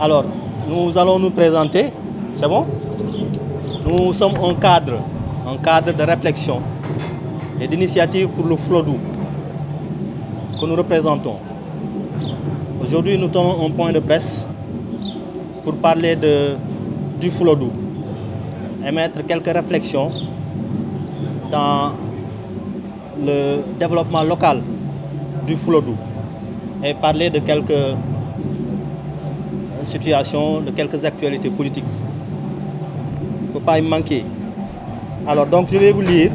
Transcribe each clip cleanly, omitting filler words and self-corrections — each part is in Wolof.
Alors, nous allons nous présenter. C'est bon? Nous sommes un cadre de réflexion et d'initiative pour le Flodou que nous représentons. Aujourd'hui, nous tenons un point de presse pour parler du Flodou, émettre quelques réflexions dans le développement local du Flodou et parler de quelques situations, de quelques actualités politiques. Il ne faut pas y manquer. Alors donc je vais vous lire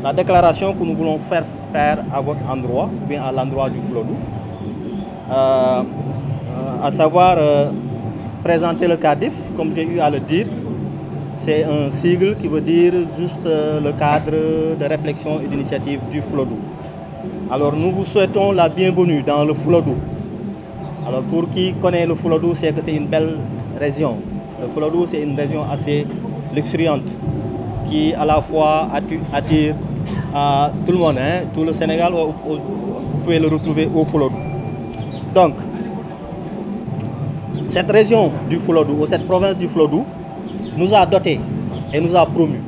la déclaration que nous voulons faire à votre endroit, ou bien à l'endroit du Flodou, à savoir présenter le CADIF, comme j'ai eu à le dire. C'est un sigle qui veut dire juste le cadre de réflexion et d'initiative du Flodou. Alors nous vous souhaitons la bienvenue dans le Flodou. Alors pour qui connaît le Flodou, c'est que c'est une belle région. Le Flodou, c'est une région assez luxuriante qui à la fois attire tout le monde, hein, tout le Sénégal, vous pouvez le retrouver au Flodou. Donc, cette région du Flodou, ou cette province du Flodou, nous a dotés et nous a promus.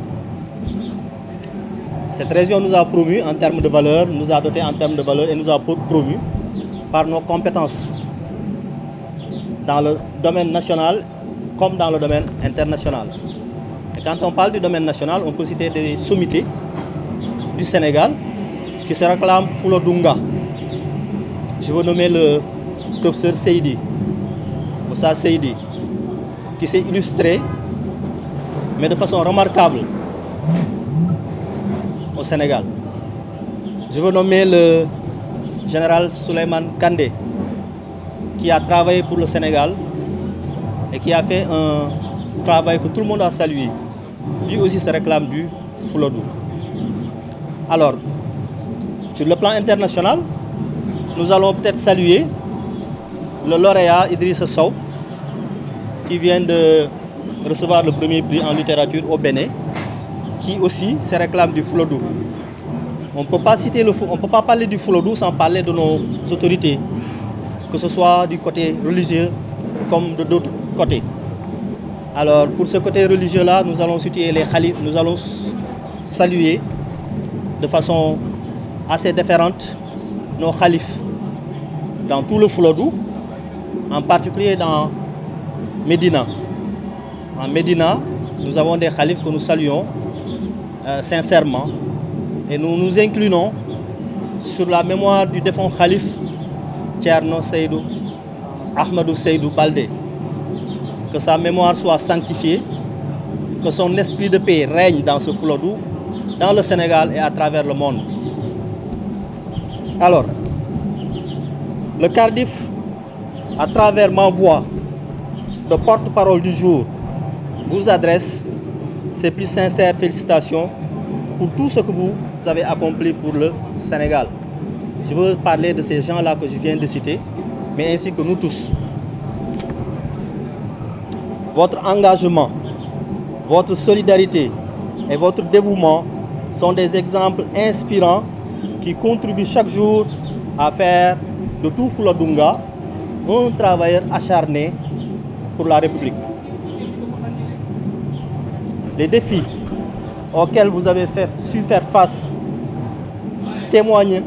Cette région nous a promus en termes de valeur, nous a dotés en termes de valeur et nous a promus par nos compétences dans le domaine national comme dans le domaine international. Et quand on parle du domaine national, on peut citer des sommités du Sénégal qui se réclament Flodunga. Je veux nommer le professeur Seydi, Moussa Seydi, qui s'est illustré, mais de façon remarquable, au Sénégal. Je veux nommer le général Souleymane Kandé, qui a travaillé pour le Sénégal et qui a fait un travail que tout le monde a salué. Lui aussi se réclame du Flodou. Alors, sur le plan international, nous allons peut-être saluer le lauréat Idrissa Sow, qui vient de recevoir le premier prix en littérature au Bénin, qui aussi se réclame du Flodou. On ne peut pas parler du Flodou sans parler de nos autorités, que ce soit du côté religieux comme de d'autres côtés. Alors pour ce côté religieux-là, nous allons situer les khalifs, nous allons saluer de façon assez différente nos khalifs dans tout le Flodou, en particulier dans Médina. En Médina, nous avons des khalifs que nous saluons sincèrement et nous nous inclinons sur la mémoire du défunt khalif Thierno Seydou Ahmadou Seydou Baldé. Que sa mémoire soit sanctifiée, que son esprit de paix règne dans ce Flodou, dans le Sénégal et à travers le monde. Alors, le CADIF, à travers ma voix de porte-parole du jour, vous adresse ses plus sincères félicitations pour tout ce que vous avez accompli pour le Sénégal. Je veux parler de ces gens-là que je viens de citer, mais ainsi que nous tous. Votre engagement, votre solidarité et votre dévouement sont des exemples inspirants qui contribuent chaque jour à faire de tout Flodunga un travailleur acharné pour la République. Les défis auxquels vous avez su faire face témoignent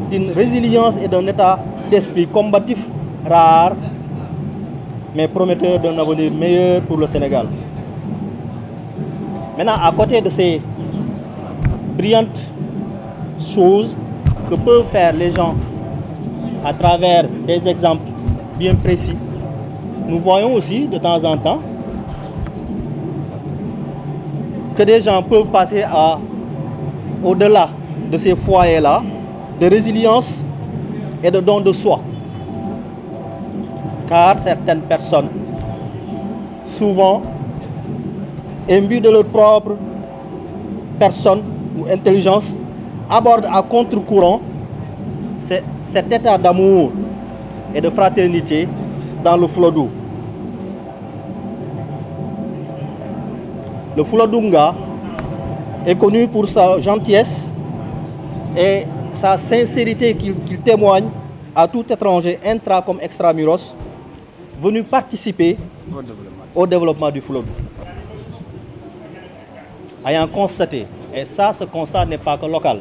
d'une résilience et d'un état d'esprit combatif rare, mais prometteur d'un avenir meilleur pour le Sénégal. Maintenant, à côté de ces brillantes choses que peuvent faire les gens à travers des exemples bien précis, nous voyons aussi de temps en temps que des gens peuvent passer au-delà de ces foyers-là, de résilience et de don de soi. Car certaines personnes, souvent imbues de leur propre personne ou intelligence, abordent à contre-courant cet état d'amour et de fraternité dans le Flodou. Le Flodunga est connu pour sa gentillesse et sa sincérité qu'il témoigne à tout étranger intra comme extramuros venus participer au développement du Fuladu. Ayant constaté, et ça, ce constat n'est pas que local,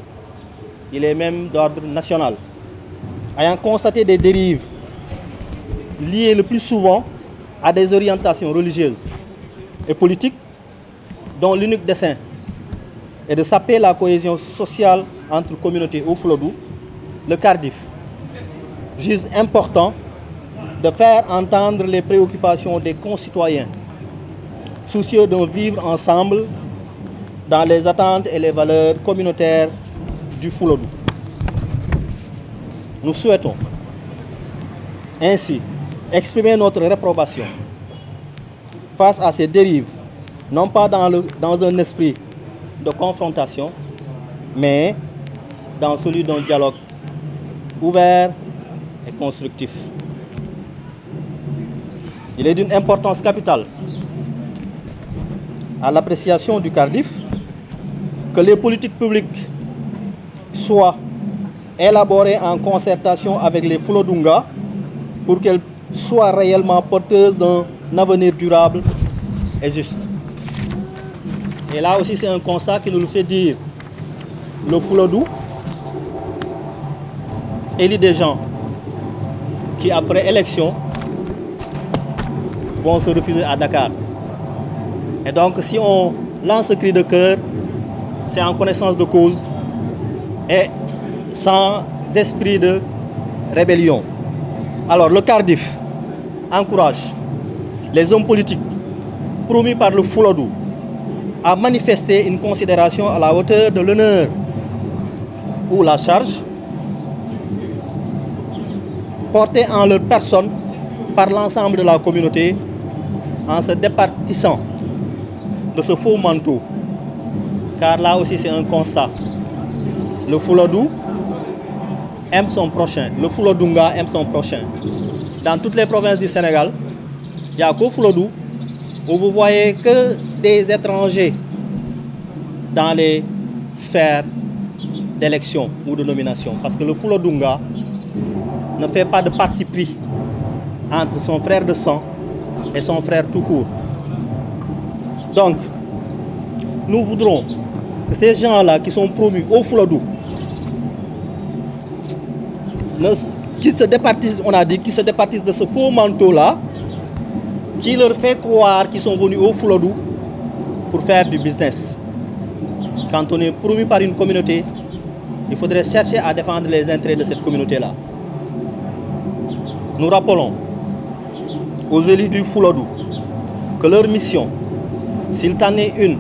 il est même d'ordre national, ayant constaté des dérives liées le plus souvent à des orientations religieuses et politiques, dont l'unique dessein est de saper la cohésion sociale entre communautés au Fuladu, le CARDIF juge important de faire entendre les préoccupations des concitoyens, soucieux d'un vivre ensemble dans les attentes et les valeurs communautaires du Fuladu. Nous souhaitons ainsi exprimer notre réprobation face à ces dérives, non pas dans un esprit de confrontation, mais dans celui d'un dialogue ouvert et constructif. Il est d'une importance capitale à l'appréciation du CARDIF que les politiques publiques soient élaborées en concertation avec les Fuladunga pour qu'elles soient réellement porteuses d'un avenir durable et juste. Et là aussi, c'est un constat qui nous le fait dire. Le Fuladu élit des gens qui, après élection, vont se refuser à Dakar. Et donc, si on lance ce cri de cœur, c'est en connaissance de cause et sans esprit de rébellion. Alors, le CARDIF encourage les hommes politiques promis par le Fuladu à manifester une considération à la hauteur de l'honneur ou la charge portée en leur personne par l'ensemble de la communauté en se départissant de ce faux manteau. Car là aussi c'est un constat. Le Fuladu aime son prochain, le Fuladunga aime son prochain. Dans toutes les provinces du Sénégal, il n'y a qu'au Fuladu où vous voyez que des étrangers dans les sphères d'élection ou de nomination. Parce que le Fuladunga ne fait pas de parti pris entre son frère de sang et son frère tout court. Donc, nous voudrons que ces gens-là qui sont promus au Fuladu, qui se départissent, on a dit, qui se départissent de ce faux manteau-là, qui leur fait croire qu'ils sont venus au Fuladu pour faire du business. Quand on est promu par une communauté, il faudrait chercher à défendre les intérêts de cette communauté-là. Nous rappelons aux élus du Fuladu que leur mission, s'il en est une,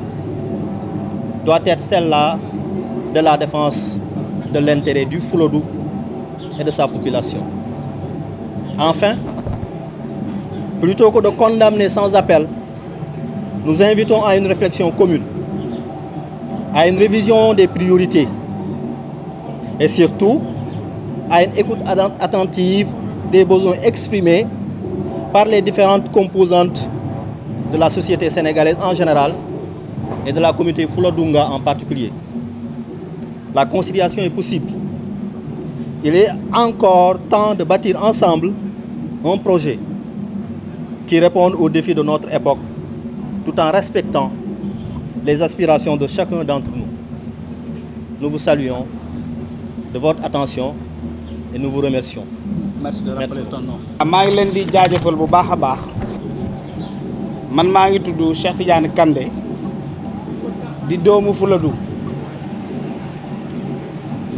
doit être celle-là de la défense de l'intérêt du Fuladu et de sa population. Enfin, plutôt que de condamner sans appel, nous invitons à une réflexion commune, à une révision des priorités et surtout à une écoute attentive des besoins exprimés par les différentes composantes de la société sénégalaise en général et de la communauté Fuladunga en particulier. La conciliation est possible. Il est encore temps de bâtir ensemble un projet qui réponde aux défis de notre époque tout en respectant les aspirations de chacun d'entre nous. Nous vous saluons de votre attention et nous vous remercions. Merci de rappeler ton nom. maa ngi leen di jaajëfal bu baax a baax man maa ngi tudd Cheikh Tidiane Kandé di doomu Fuladu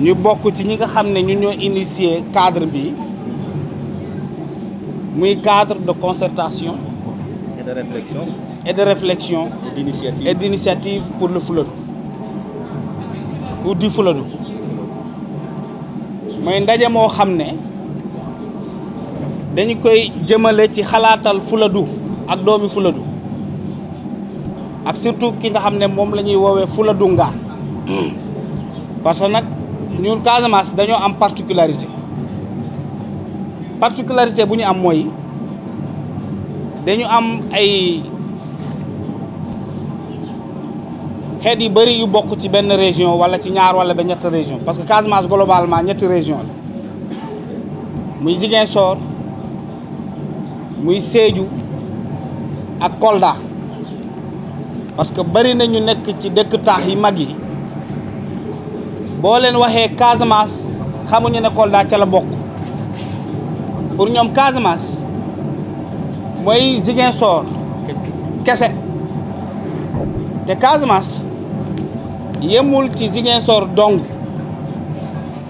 ñu bokk ci ñi nga xam ne ñu ñoo initié cadre bi muy cadre de concertation et de réflexion et d'initiative pour le Fuladu pour du Fuladu mooy ndaje moo xam ne dañu koy jëmale ci xalaatal Fuladu ak doomi Fuladu ak surtout ki nga xam ne moom la ñuy woowee Fuladunga parce que nag ñun Casamance dañoo am particularité bu ñu am mooy dañu am ay xeet yu bëri yu bokk ci benn région wala ci ñaar wala ba ñetti région parce que Casamance globalement ñetti région la muy Ziguinchor muy Sédhiou ak Kolda parce que bari na ñu nekk ci dëkk taax yi mag yi boo leen waxee Casamance xamuñu ne Kolda ca la bokk pour ñoom Casamance mooy Ziguinchor kese te Casamance yemul ci Ziguinchor dong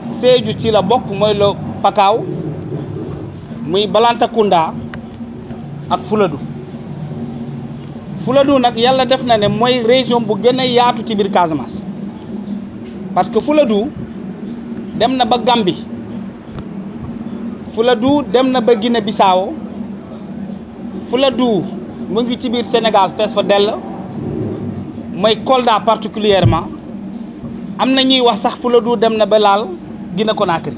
Sédhiou ci la bokk mooy lo Pakaaw muy Balantacounda ak Fuladu nag yàlla def na ne mooy région bu gën a yaatu ci biir Casamance parce que Fuladu dem na ba Gambie Fuladu dem na ba Guinée Bissau Fuladu mu ngi ci biir Sénégal fees fa dell mooy Kolda particulièrement am na ñuy wax sax Fuladu dem na ba laal Guinée Conakry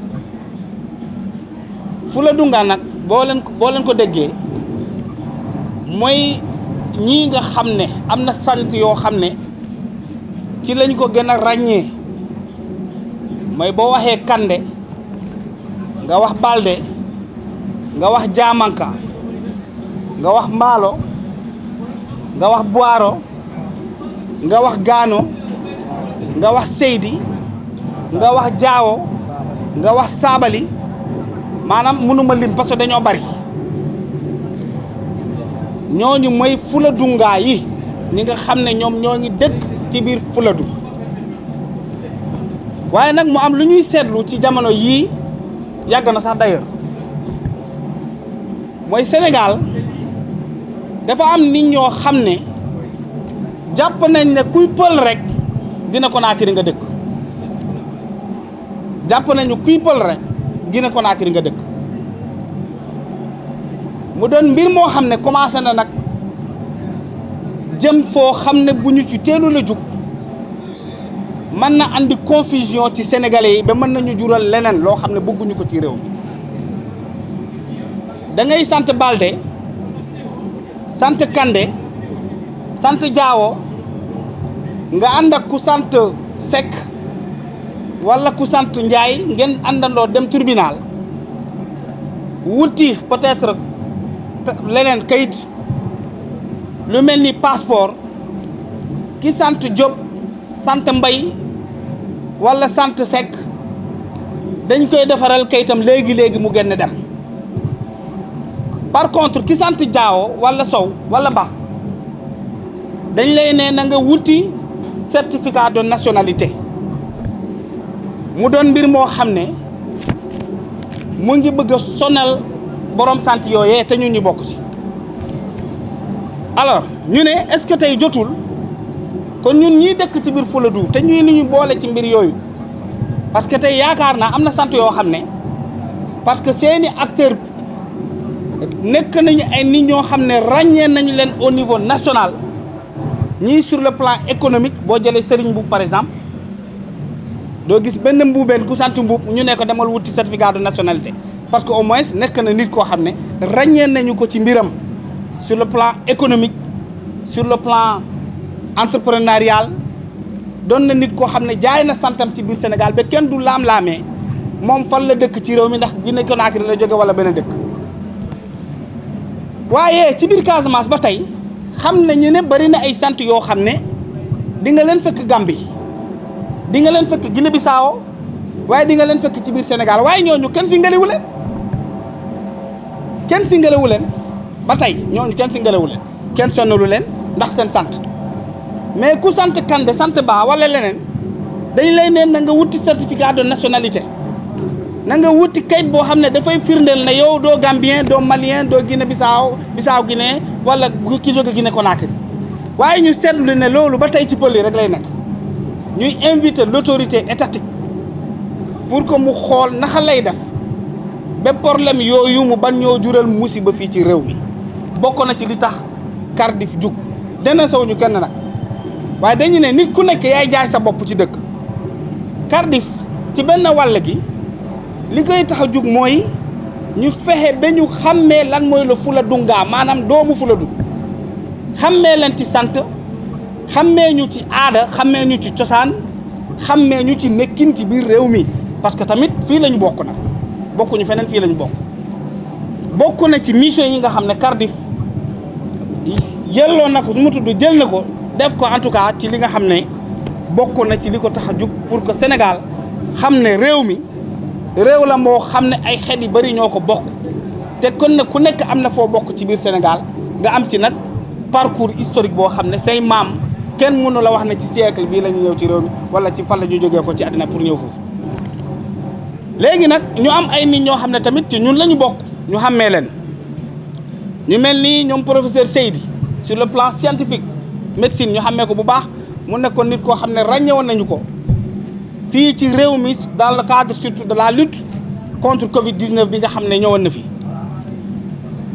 Fuladu nga nag boo leen ko déggee mooy ñii nga xam ne am na sant yoo xam ne ci lañ ko gën a ràññee mooy boo waxee Kande nga wax Balde nga wax Jaamanka nga wax Mbaalo nga wax Boiro nga wax Gaano nga wax Seydi nga wax Jaawo nga wax Saabali maanaam mënuma lim parce que dañoo bari ñooñu mooy Fuladungaa yi ñi nga xam ne ñoom ñoo ngi dëkk ci biir Fuladu waaye nag mu am lu ñuy seetlu ci jamono yii yàgg na sax d'ailleurs mooy Sénégal dafa am nit ñoo xam ne jàpp nañ ne kuy pël rek Guinée Conakry nga dëkk jàpp nañu kuy pël rek Guinée Conakry nga dëkk mu doon mbir moo xam ne commencé na nag jëm foo xam ne bu ñu ci teelu la jug mën na andi confusion ci sénégalais yi ba mën nañu jural leneen loo xam ne bëgguñu ko ci réew mi da ngay sant Balde sant Kande sant Jaawo nga ànd ak ku sant Seck walla ku sant Njaay ngeen àndandoo dem tribunal wuti peut-être leneen kayit lu mel ni passeport ki sant Diop sant Mbay walla sant Seck dañ koy defaral kayitam léegi mu génn dem par contre ki sant Jaawo walla Sow walla Ba dañ lay ne na nga wuti certificat de nationalité mu doon mbir moo xam ne mu ngi bëgg a sonal borom sant yooyee te ñun ñu bokk ci alors ñu ne est-ce que tey jotul kon ñun ñii dëkk ci biir Fuladu te ñuy ni ñu boole ci mbir yooyu parce que tey yaakaar naa am na sant yoo xam ne parce que seeni acteur nekk nañu ay nit ñoo xam ne ràññee nañu leen au niveau national ñii sur le plan économique boo jëlee Serigne Mbuub par exemple doo gis benn mbuubeen ku sant Mbuub ñu ne ko demal wuti certificat de nationalité parce que au moins nekk na nit koo xam ne ràññee nañu ko ci mbiram sur le plan économique sur le plan entrepreneurial doon na nit koo xam ne jaay na santam ci biir Sénégal ba kenn du laam-laamee moom fan la dëkk ci réew mi ndax Guinée Conakry la jóge wala beneen dëkk waaye ci biir Casamance ba tey xam nañu ne bari na ay sant yoo xam ne di nga leen fekk Gambie di nga leen fekk Guinée Bissau waaye di nga leen fekk ci biir Sénégal waaye ñooñu kenn si ngelewu leen ba tey ñooñu kenn si ngelewu leen kenn sonnalu leen ndax seen sant mais ku sant Kande sant Ba wala leneen dañ lay neen na nga wuti certificat de nationalité na nga wuti kayit boo xam ne dafay firndeel ne yow doo Gambien doo Malien doo Guinée Bissau Guinée wala ki jóge Guinée Conakry waaye ñu seetlu ne loolu ba tey ci pël yi rek lay nekk ñuy inviter l'autorité étatique pour que mu xool naka lay def ba problème yooyu mu ban ñoo jural musiba fii ci réew mi bokk na ci li tax Cardiff jug dana sow ñu kenn nag waaye dañu ne nit ku nekk yaay jaay sa bopp ci dëkk Cardiff ci benn wàll gi li koy tax a jug mooy ñu fexe ba ñu xàmmee lan mooy la Fuladunga maanaam doomu Fuladu xàmmee leen ci sant xàmmee ñu ci aada xàmmee ñu ci cosaan xàmmee ñu ci nekkin ci biir réew mi parce que tamit fii lañu bokk nag bokkuñu feneen fii lañu bokk bokk na ci mission yi nga xam ne Cardiff yelloo na ko nu mu tudd jël na ko def ko en tout cas ci li nga xam ne bokk na ci li ko tax a jug pour que Sénégal xam ne réew mi réew la moo xam ne ay xeet yu bëri ñoo ko bokk te kon ne ku nekk am na foo bokk ci biir Sénégal nga am ci nag parcours historique boo xam ne say maam kenn mënu la wax ne ci siècle bii la ñu ñëw ci réew mi wala ci fan la ñu jógee ko ci àddina pour ñëw foofu. léegi nag ñu am ay nit ñoo xam ne tamit ci ñun la ñu bokk ñu xàmmee leen ñu mel ni ñoom professeur Seydi sur le plan scientifique médecine ñu xàmmee ko bu baax mu nekkoon nit koo xam ne ràññewoon nañu ko fii ci réew mi dans le cadre surtout de la lutte contre Covid-19 bi nga xam ne ñëwoon na fi.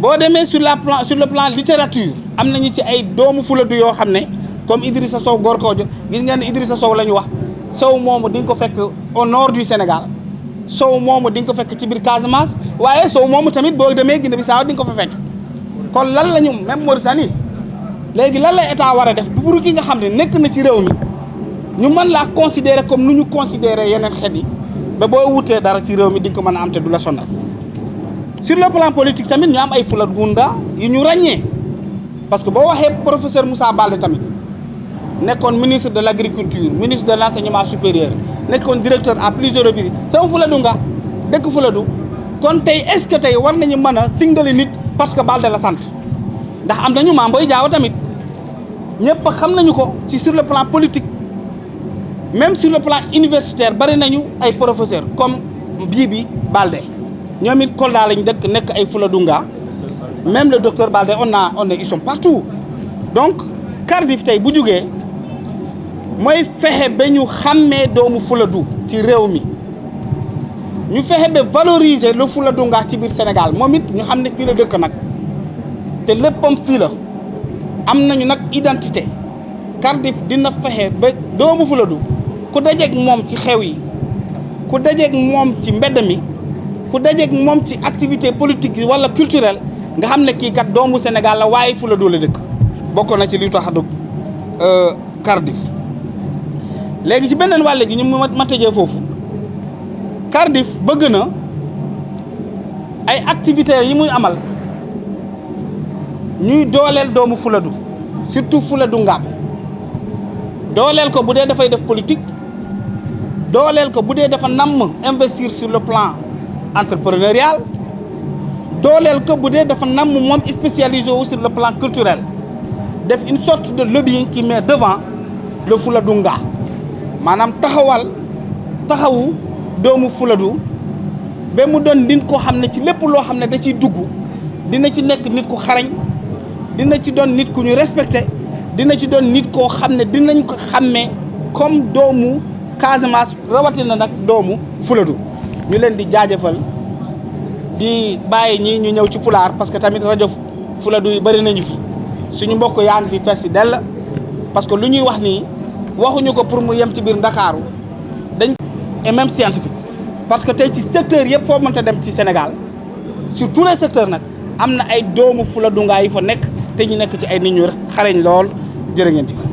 boo demee sur le plan littérature am nañu ci ay doomu Fuladu yoo xam ne comme Idrissa Sow Gorkodjo gis ngeen ne Idrissa Sow la ñu wax Sow moomu di nga ko fekk au nord du Sénégal Sow moomu di nga ko fekk ci biir Casamance waaye Sow moomu tamit boo demee Guinée-Bissau di nga ko fa fekk kon lan la ñu même Mauritanie léegi lan la état war a def bu ki nga xam ne nekk na ci réew mi ñu mën laa considérer comme nu ñu considérer yeneen xeet yi ba boo wutee dara ci réew mi di nga ko mën a am te du la sonal. sur le plan politique tamit ñu am ay Fulagunda yu ñu ràññee parce que boo waxee professeur Moussa Baldé tamit nekkoon ministre de l' agriculture ministre de l' enseignement supérieur nekkoon directeur à plusieurs reprises sama Fuladunga dëkk Fuladu kon tey est ce que tey war nañu mën a singali nit parce que Baldé la sant ndax am nañu Mame Boye Diao tamit ñëpp xam nañu ko ci sur le plan politique même sur le plan universitaire bari nañu ay professeurs comme Bibi Baldé. ñoom it Kolda lañ dëkk nekk ay Fuladunga même le docteur Baldé ils sont partout donc Cardiff tey bu jugee mooy fexe ba ñu xàmmee doomu Fuladu ci réew mi ñu fexe ba valoriser le Fuladunga ci biir Sénégal moom it ñu xam ne fii la dëkk nag te léppam fii la am nañu nag identité Cardiff dina fexe ba doomu Fuladu ku dajeeg moom ci xew yi ku dajeeg moom ci mbedd mi ku dajeeg moom ci activité politique yi wala culturelle nga xam ne kii kat doomu Sénégal la waaye Fuladu la dëkk bokk na ci li tax a dugg Cardiff léegi ci beneen wàll gi ñu ma tëjee foofu Cardiff bëgg na ay activités yi muy amal ñuy dooleel doomu Fuladu surtout Fuladunga bi dooleel ko bu dee dafay def politique dooleel ko bu dee dafa namm investir sur le plan entrepreneurial dooleel ko bu dee dafa namm moom spécialisé wu sur le plan culturel def une sorte de lobbying qui met devant le Fuladunga maanaam taxawu doomu Fuladu ba mu doon nit koo xam ne ci lépp loo xam ne da ciy dugg dina ci nekk nit ku xarañ dina ci doon nit ku ñu respecté dina ci doon nit koo xam ne dinañ ko xàmmee comme doomu Casamance rawatina nag doomu Fuladu ñu leen di jaajëfal di bàyyi ñii ñu ñëw ci pulaar parce que tamit rajo Fuladu yi bëri nañu fi suñu mbokk yaa ngi fi fees fi dell parce que lu ñuy wax nii waxuñu ko pour mu yem ci biir Ndakaaru dañ et même scientifique parce que tey ci secteur yëpp foo mënta dem ci Sénégal sur tous les secteurs nag am na ay doomu Fuladunga yi fa nekk te ñu nekk ci ay nit ñu xarañ lool jërë ngeen jëf